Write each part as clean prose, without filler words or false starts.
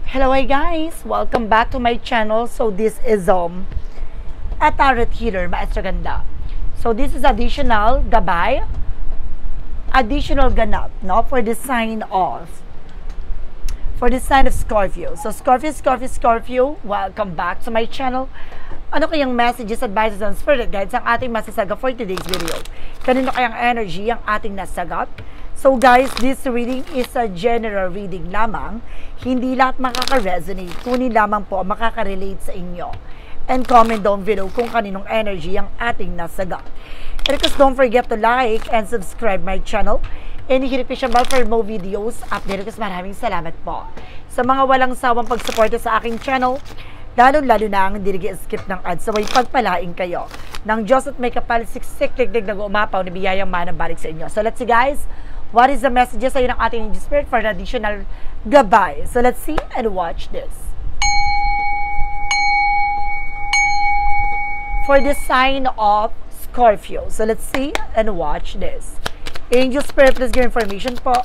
Hello, hi guys! Welcome back to my channel. So this is a tarot healer, Maestra Ganda. So this is additional gabay, additional ganap, no, for the sign of Scorpio. So Scorpio, welcome back to my channel. Ano kayang messages, advices, and spirit guides ang ating masasaga for today's video? Kanino kayang energy ang ating nasagot? So guys, this reading is a general reading lamang. Hindi lahat makaka-resonate. Kunin lamang po makaka-relate sa inyo. And comment down below kung kaninong energy ang ating nasagot. And of course, don't forget to like and subscribe my channel. And hit the bell for more videos. Update ko, maraming salamat po. Sa mga walang sawang pagsuporta sa aking channel, lalo na ang hindi skip ng ads, so may pagpalain kayo ng Diyos at may kapal siksik digdig na umapaw na biyayang manang balik sa inyo. So let's see guys, what is the messages sa ng ating angel spirit for the additional gabay? So let's see and watch this. For the sign of Scorpio. So let's see and watch this. Angel spirit, please give information po.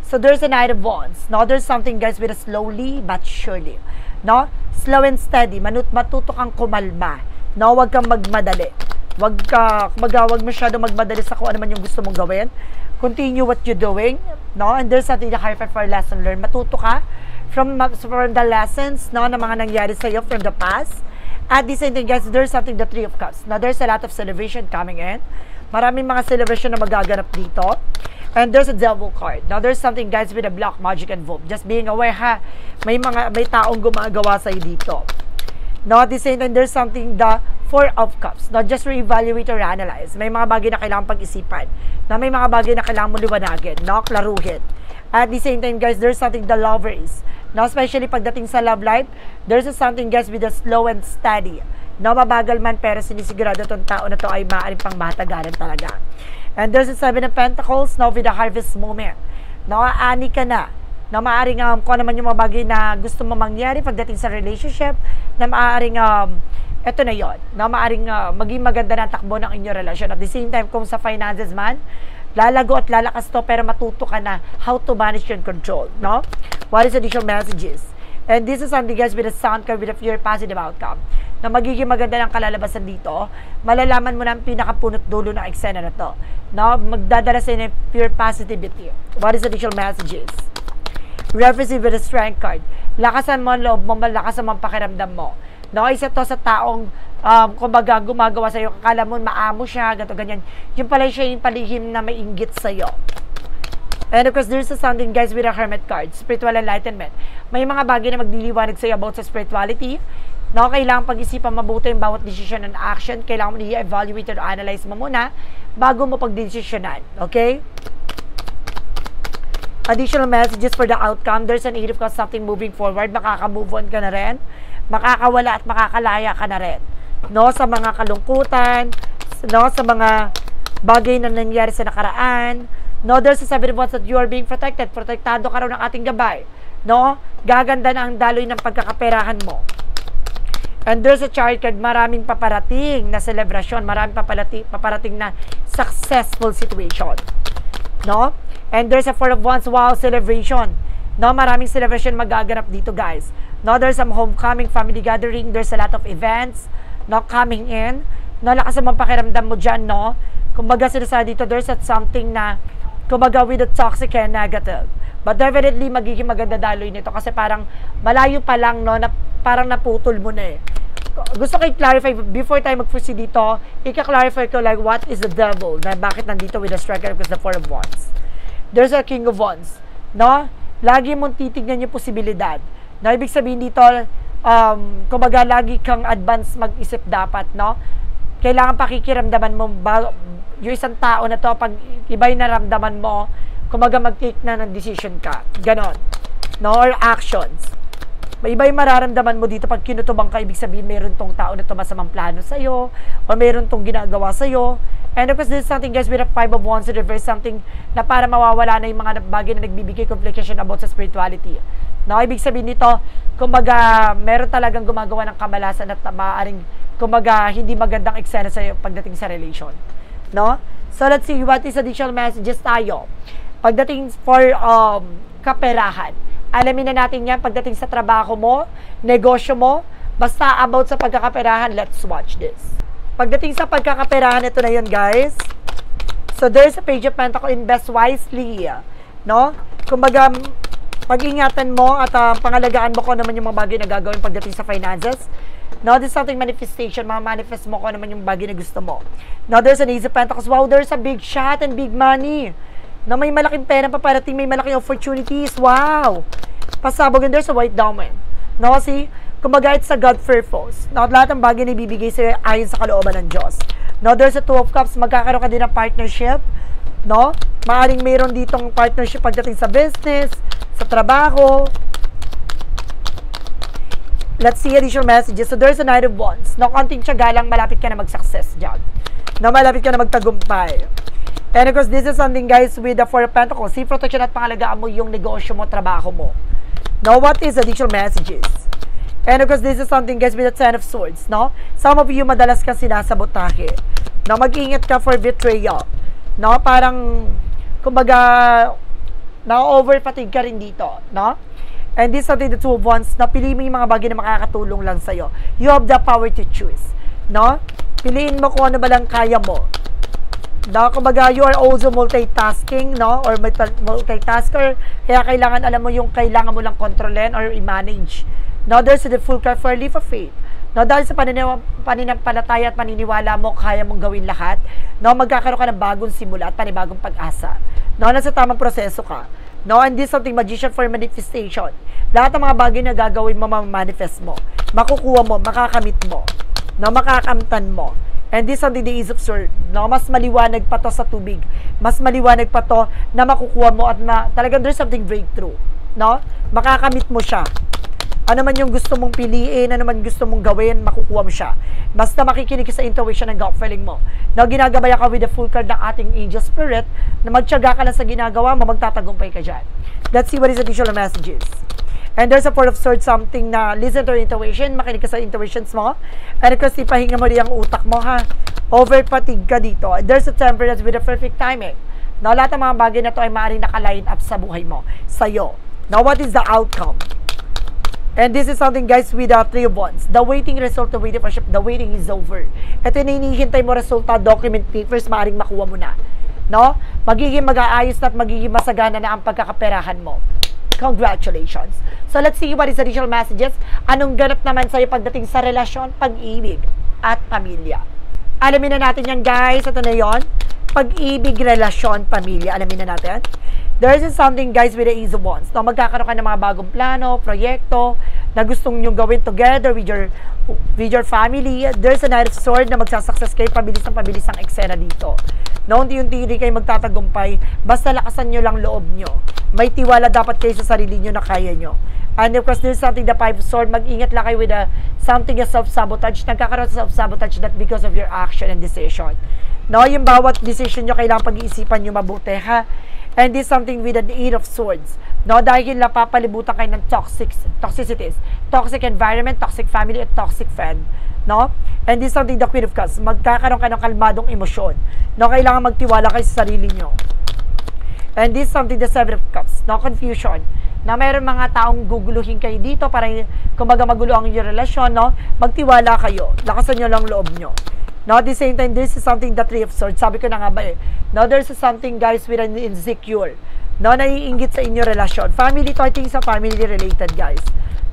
So there's a Knight of Wands. Now there's something guys with a slowly but surely. No? Slow and steady. Matuto kang kumalma. No? Huwag kang magmadali. Huwag masyado magmadali sa kung ano man yung gusto mong gawin. Continue what you're doing. No? And there's something to high for lesson learned. Matuto ka from the lessons, no, na mga nangyari sa iyo from the past. At the same time, guys, there's something, the Three of Cups. Now, there's a lot of celebration coming in. Maraming mga celebration na magaganap dito. And there's a Devil card. Now, there's something, guys, with a Black Magic and Vote. Just being aware, ha? May taong gumagawa sa'yo dito. Now, at the same time, there's something, the Four of Cups. Now, just re-evaluate or analyze. May mga bagay na kailangan pag-isipan. Na may mga bagay na kailangan mo liwanagin. No? Klaruhin. At the same time, guys, there's something, the Lovers. Now, especially pagdating sa love life, there's something, guys, with a slow and steady. No, mabagal man, pero sinisigurado itong tao na to ay maaaring pang matagalan talaga. And there's a Seven of Pentacles, now with the harvest moment. No, ani ka na. Na maaaring kung ano man yung mga bagay na gusto mo mangyari pagdating sa relationship, na maaaring eto na yon, na maaaring maging maganda na takbo ng inyong relasyon. At the same time, kung sa finances man, lalago at lalakas to, pero matuto ka na how to manage and control. No? What is additional messages? And this is something, guys, with a sound card with a pure positive outcome. Na magiging maganda ng kalalabasan dito, malalaman mo na ang pinakapunot dulo ng eksena na to. No? Magdadala sa inyo pure positivity. What is additional messages? Reference with a strength card. Lakasan mo ang loob mo, malakasan mo ang pakiramdam mo. No? Isa to sa taong kumbaga gumagawa sa'yo, akala mo maamo siya, gato ganyan. Yung pala siya yung palihim na may inggit sa'yo. And of course, there's something, guys, with a Hermit card, spiritual enlightenment. May mga bagay na magdiliwanag sa'yo about sa spirituality. No, kailangan pag-isipan mabuti yung bawat decision and action. Kailangan mo i-evaluate or analyze mo muna bago mo pag-desisyonan. Okay? Additional messages for the outcome. There's an Eight of Cups, something moving forward. Makaka-move on ka na rin. Makakawala at makakalaya ka na rin. No, sa mga kalungkutan, no, sa mga bagay na nangyari sa nakaraan. No, there's a Seven of Wands that you are being protected. Protektado ka raw ng ating gabay. No, gaganda na ang daloy ng pagkakaperahan mo. And there's a Chariot card, maraming paparating na celebration, maraming paparating na successful situation. No? And there's a Four of Wands, wow, celebration. No, maraming celebration magaganap dito, guys. No, there's some homecoming, family gathering, there's a lot of events, no, coming in. No, lakas ang pakiramdam mo dyan, no? Kumbaga sinasabi dito, there's something na, kumbaga with the toxic and negative. But definitely, magiging maganda daloy nito kasi parang malayo pa lang, no, na parang naputol mo na eh. Gusto ko i-clarify, before tayo mag-proceed dito, i-clarify ko like, what is the devil? Na bakit nandito with the striker because the Four of Wands? There's a King of Wands. No? Lagi mong titignan yung posibilidad. No? Ibig sabihin dito, kumbaga lagi kang advance mag-isip dapat, no? Kailangan pakikiramdaman mo, yung isang tao na to, pag iba yung naramdaman mo, kumbaga mag-take na ng decision ka. Ganon. No? Or actions. May iba yung mararamdaman mo dito pag kinutubang ka, ibig sabihin mayroon tong tao na to masamang plano sa'yo, o mayroon tong ginagawa sa'yo. And of course, this is something, guys, with a Five of Wands in reverse, something na para mawawala na yung mga bagay na nagbibigay complication about sa spirituality. No? Ibig sabihin dito, kumbaga, meron talagang gumagawa ng kamalasan at maaaring, kumbaga, hindi magandang eksena sa'yo pagdating sa relation. No? So, let's see what is additional messages tayo. Pagdating for kaperahan, Alamin na natin yan pagdating sa trabaho mo, negosyo mo, basta about sa pagkakaperahan, let's watch this. Pagdating sa pagkakaperahan, ito na yun, guys. So, there's a page of Pentacles, invest wisely, no? Kumbaga, pag-ingatan mo at pangalagaan mo kung naman yung mga bagay na gagawin pagdating sa finances. No, there's something manifestation, manifest mo kung naman yung bagay na gusto mo. No, there's an Ace of Pentacles. Wow, there's a big shot and big money. Na may malaking pera pa parating, may malaking opportunities. Wow! Pasabog, and there's a White Diamond. No, see? Kumbaga, it's a God purpose. No, lahat ng bagay na ibibigay sa'yo ayon sa kalooban ng Diyos. No, there's a Two of Cups. Magkakaroon ka din ng partnership. No? Maaring mayroon ditong partnership pagdating sa business, sa trabaho. Let's see additional messages. So, there's a Knight of Wands. No, konting tiyaga lang, malapit ka na mag-success dyan. No, malapit ka na magtagumpay. And of course, this is something, guys, with the Four of Pentacles. See, protection at pangalagaan mo yung negosyo mo, trabaho mo. Now, what is additional messages? And of course, this is something, guys, with the Ten of Swords, no? Some of you, madalas kang sinasabotahe. No, mag-ingat ka for betrayal. No, parang, kumbaga, na-over-fatigue ka rin dito, no? And this is something, the Two of Wands, na pili mo yung mga bagay na makakatulong lang sa'yo. You have the power to choose, no? Piliin mo kung ano ba lang kaya mo. No, kumbaga, you are also multitasking, no? Or multitasker. Kaya kailangan, alam mo yung kailangan mo lang kontrolin or i-manage. No, there's the full card for a leap of faith. No, dahil sa pananampalataya at paniniwala mo, kaya mong gawin lahat. No, magkakaroon ka ng bagong simula at panibagong pag-asa. No, nasa tamang proseso ka. No, and this is something, magician for manifestation. Lahat ng mga bagay na gagawin mo, ma-manifest mo. Makukuha mo, makakamit mo. No, makakamtan mo. And this is something, the Ace of Swords. No, mas maliwanag pa to sa tubig. Mas maliwanag pa to na makukuha mo at talagang there's something breakthrough. No? Makakamit mo siya. Ano man yung gusto mong piliin, ano man gusto mong gawin, makukuha mo siya. Basta makikinig ka sa intuition and gut feeling mo. No, ginagabaya ka with the full card ng ating angel spirit na magtiyaga ka lang sa ginagawa mo, magtatagumpay ka dyan. Let's see what is additional messages. And there's a Four of Swords, something na listen to your intuition, makinig ka sa intuitions mo. And of course, ipahinga mo rin ang utak mo, ha? Over-fatigue ka dito. And there's a Temperance with a perfect timing. Now, lahat ng mga bagay na to ay maaaring nakaline up sa buhay mo, sa'yo. Now, what is the outcome? And this is something, guys, with the Three of Wands. The waiting result, the waiting for the waiting is over. Ito yung hinihintay mo resulta, document papers, maaaring makuha mo na. No? Magiging mag-aayos na at magiging masagana na ang pagkakaperahan mo. Congratulations. So, let's see what is additional messages. Anong ganap naman sa'yo pagdating sa relasyon, pag-ibig, at pamilya? Alamin na natin yan, guys. Ito na yon. Pag-ibig, relasyon, pamilya. Alamin na natin. There is something, guys, with the Ace of Wands. No, magkakaroon ka ng mga bagong plano, proyekto, na gustong nyo gawin together with your family. There's a Knight of Swords na magsasucess kayo, pabilis ang eksena dito. No, unti-unti kayo magtatagumpay, basta lakasan nyo lang loob nyo. May tiwala dapat kayo sa sarili nyo na kaya nyo. And of course, there's something, the Five of Swords, mag-ingat lang kayo with something, a self-sabotage. Nagkakaroon sa self-sabotage not because of your action and decision. No, yung bawat decision nyo, kailangan pag-iisipan nyo mabuti, ha? And this is something with an Eight of Swords. No, dahil napapalibutan kayo ng toxicities, toxic environment, toxic family, at toxic friend. No? And this is something, the Queen of Cups. Magkakaroon ka ng kalmadong emosyon. No, kailangan magtiwala kayo sa sarili nyo. And this is something, the Seven of Cups. No, confusion. Na mayroon mga taong guguluhin kayo dito para kumbaga magulo ang inyong relasyon, no? Magtiwala kayo. Lakasan nyo lang loob nyo. No, at the same time, this is something, the Three of Swords. Sabi ko na nga ba eh. No, there's something, guys, with an insecure. No, naiinggit sa inyong relasyon. Family to, I think sa family related, guys.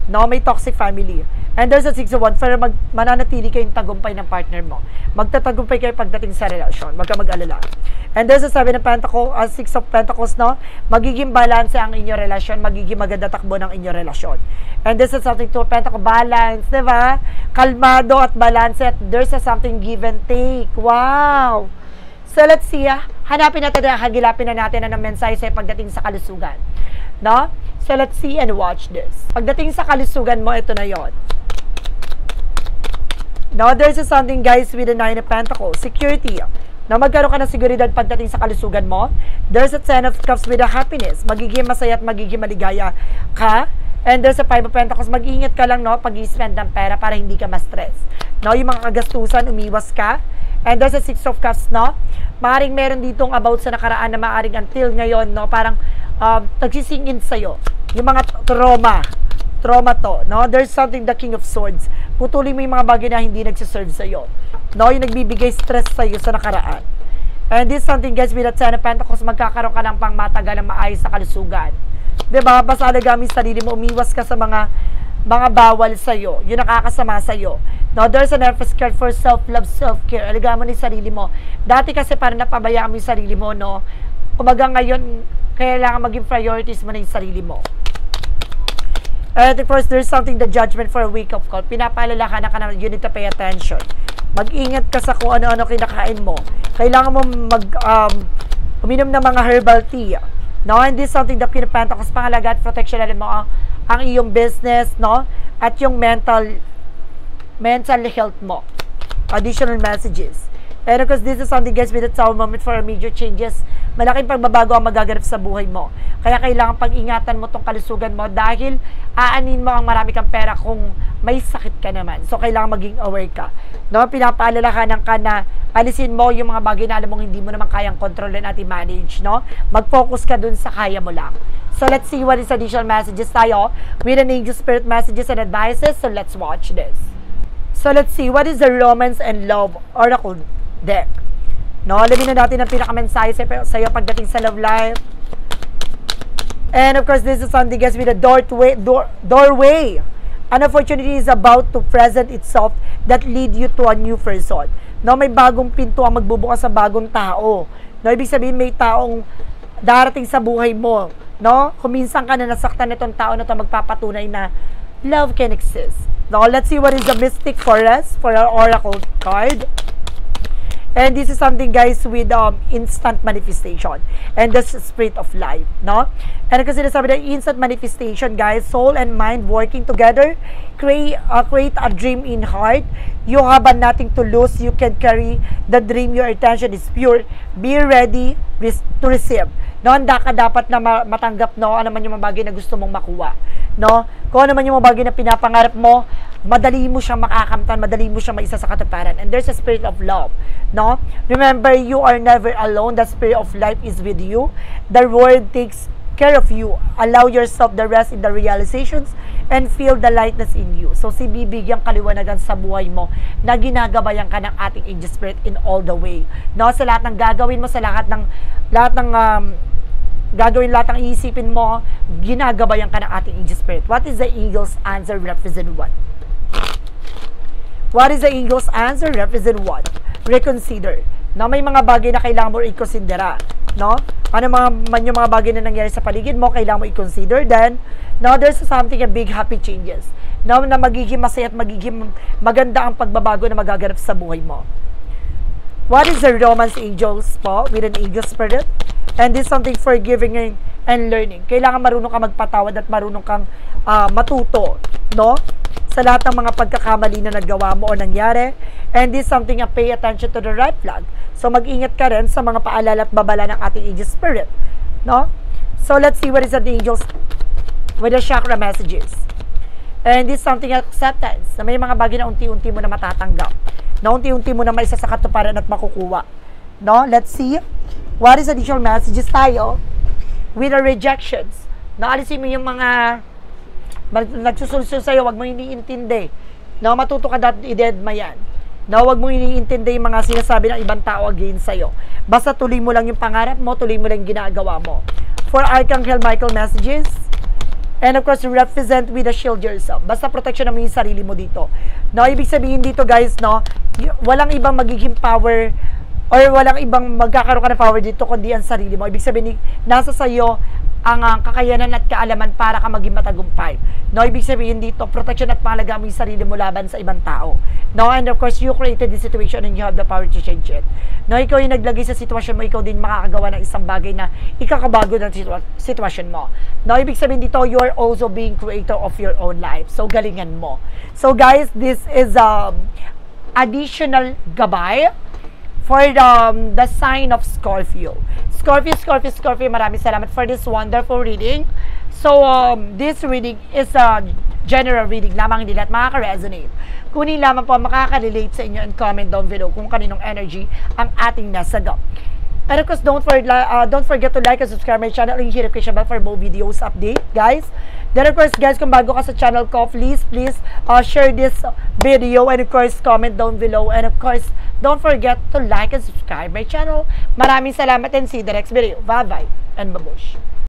No, may toxic family. And there's a Six of Wands, para mananatili kayong tagumpay ng partner mo. Magtatagumpay kayo pagdating sa relasyon. Wag ka mag-alala. And there's a Seven of Pentacles, Six of Pentacles, no? Magiging balance ang inyong relasyon, magiging maganda takbo ng inyong relasyon. And this is something, Two of Pentacles, balance, di ba? Kalmado at balance, at there's a something give and take. Wow! So let's see, hanapin natin, hagilapin na natin ang mensahe sa pagdating sa kalusugan. No? So let's see and watch this. Pagdating sa kalusugan mo, ito na yon. Now, there's something, guys, with the Nine of Pentacles, security. Na magkaroon ka ng seguridad pagdating sa kalusugan mo. There's a Ten of Cups with a happiness. Magiging masaya at magiging maligaya ka. And there's a Five of Pentacles. Mag-ingat ka lang, no, pag-i-spend ng pera para hindi ka ma-stress. No, yung mga kagastusan, umiwas ka. And there's a Six of Cups, no. Maaring meron ditong about sa nakaraan na maaring until ngayon, no, parang nagsisingin sa'yo. yung mga trauma to, no? There's something, the King of Swords. Putulin mo yung mga bagay na hindi nagsiserve sa'yo. No? Yung nagbibigay stress sa'yo sa nakaraan. And this is something, guys, with the Ten of Pentacles, magkakaroon ka ng pangmatagal ng maayos na kalusugan. Diba? Basta alagaan mo yung sarili mo, umiwas ka sa mga bawal sa'yo, yung nakakasama sa'yo. No? There's an emphasis for self-love, self-care. Alagaan mo yung sarili mo. Dati kasi parang napabayaan mo yung sarili mo, no? Kumaga ngayon, kailangan maging priorities mo na yung sarili mo. And of course, there's something, the judgment for a wake-up call. Pinapaalala ka na you need to pay attention. Mag-ingat ka sa kung ano-ano kinakain mo. Kailangan mo uminom ng mga herbal tea. No? And this is something that Queen of Pentacles, pangalaga at protection na mo ang iyong business, no? At yung mental health mo. Additional messages. And of course, this is something, guys, with the Tower moment for major changes. Malaking pagbabago ang magaganap sa buhay mo. Kaya kailangan pag-ingatan mo tong kalusugan mo dahil aanin mo ang marami kang pera kung may sakit ka naman. So, kailangan maging aware ka. No? Pinapaalalahanan ka na alisin mo yung mga bagay na alam mong hindi mo naman kayang kontrolin at i-manage. No? Mag-focus ka dun sa kaya mo lang. So, let's see what is additional messages tayo with an angel spirit messages and advices. So, let's watch this. So, let's see what is the romance and love oracle deck. No, alamin na natin ang pinakamensahe sa'yo pagdating sa love life. And of course, this is something, guys, with a doorway. An opportunity is about to present itself that lead you to a new person. No, may bagong pinto ang magbubukas sa bagong tao. No, ibig sabihin may taong darating sa buhay mo. No, kung minsan ka na nasaktan nitong tao na ito, magpapatunay na love can exist. Now, let's see what is the mystic for us for our oracle card. And this is something, guys, with instant manifestation and the spirit of life, no? And kasi sinasabi na instant manifestation, guys, soul and mind working together, create a dream in heart. You have nothing to lose. You can carry the dream. Your attention is pure. Be ready to receive. No, handa ka dapat na matanggap, no, ano man yung mga bagay na gusto mong makuha, no? Kung ano man yung mga bagay na pinapangarap mo, madali mo siyang makakamtan, madali mo siyang maisa sa katuparan. And there's a spirit of love, no? Remember, you are never alone. The spirit of life is with you. The world takes care of you. Allow yourself the rest in the realizations and feel the lightness in you. So, si bibigyan kaliwanagan sa buhay mo na ginagabayan ka ng ating angel spirit in all the way. No? Sa lahat ng gagawin mo, sa lahat ng iisipin mo, ginagabayan ka ng ating angel spirit. What is the angel's answer represent what? What is the angel's answer represent what? Reconsider. No, may mga bagay na kailangan mo i-considera. No? Ano man yung mga bagay na nangyari sa paligid mo, kailangan mo i-consider. Then, no, there's something, a big happy changes. No, na magiging masaya at magiging maganda ang pagbabago na magaganap sa buhay mo. What is the romance angels po with an angel spirit? And this is something forgiving and learning. Kailangan marunong ka magpatawad at marunong kang matuto, no? Sa lahat ng mga pagkakamali na nagawa mo o nangyari. And this is something na pay attention to the red flag. So, mag-ingat ka rin sa mga paalala at babala ng ating angel spirit, no? So, let's see what is the angels with the chakra messages. And this is something acceptance. Na may mga bagay na unti-unti mo na matatanggap. Na unti-unti mo na maisa sa katuparan at makukuha. No? Let's see. What is additional messages tayo with the rejections? Naalisin mo yung mga nagsusulsul sa'yo, wag mo iniintindi. No? Matuto ka dati i-deadma yan. No? Wag mo iniintindi yung mga sinasabi ng ibang tao against sa'yo. Basta tuloy mo lang yung pangarap mo, tuloy mo lang yung ginagawa mo. For Archangel Michael messages, and of course, represent with the shield yourself. Basta protection mo yung sarili mo dito. No? Ibig sabihin dito, guys, no? Walang ibang magiging power or walang ibang magkakaroon ka ng power dito kundi ang sarili mo. Ibig sabihin, nasa sayo ang kakayanan at kaalaman para ka maging matagumpay. No, ibig sabihin dito, protection at mahalaga mo yung sarili mo laban sa ibang tao. No, and of course, you created the situation and you have the power to change it. No, ikaw yung naglagay sa sitwasyon mo, ikaw din makakagawa ng isang bagay na ikakabago ng sitwasyon mo. No, ibig sabihin dito, you are also being creator of your own life. So, galingan mo. So, guys, this is additional gabay for the sign of Scorpio. Scorpio, maraming salamat for this wonderful reading. So, this reading is a general reading lamang, hindi lahat makaka-resonate. Kunin lamang po makaka-relate sa inyo and comment down below kung kaninong energy ang ating nasagap. And of course, don't forget to like and subscribe my channel and hit the notification bell for more videos update, guys. Then of course, guys, kung bago ka sa channel ko, please share this video and of course, comment down below. And of course, don't forget to like and subscribe my channel. Maraming salamat and see you in the next video. Bye-bye and babush.